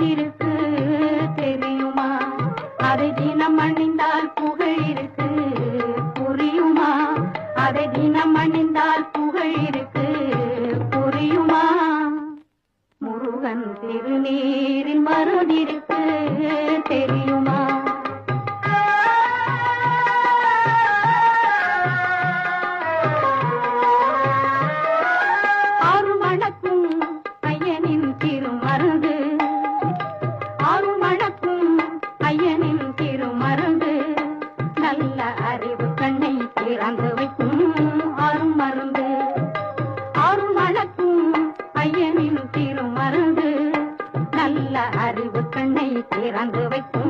மருந்திருக்கு தெரியுமா? அதை தினம் அணிந்தால் புகழ் இருக்கு புரியுமா? அதை தினம் அணிந்தால் புகழ் இருக்கு புரியுமா? முருகன் திருநீரில் மருந்திருக்கு தெரியுமா? ஆறுமணக்கும் ஐயனின் திருமருந்து, ஆறுமணக்கும் ஐயனின் திருமருந்து, நல்ல அறிவு கண்ணை திறந்து வைக்கும் அருமருந்து. ஆறுமணக்கும் ஐயனின் திருமருந்து, நல்ல அறிவு கண்ணை திறந்து வைக்கும்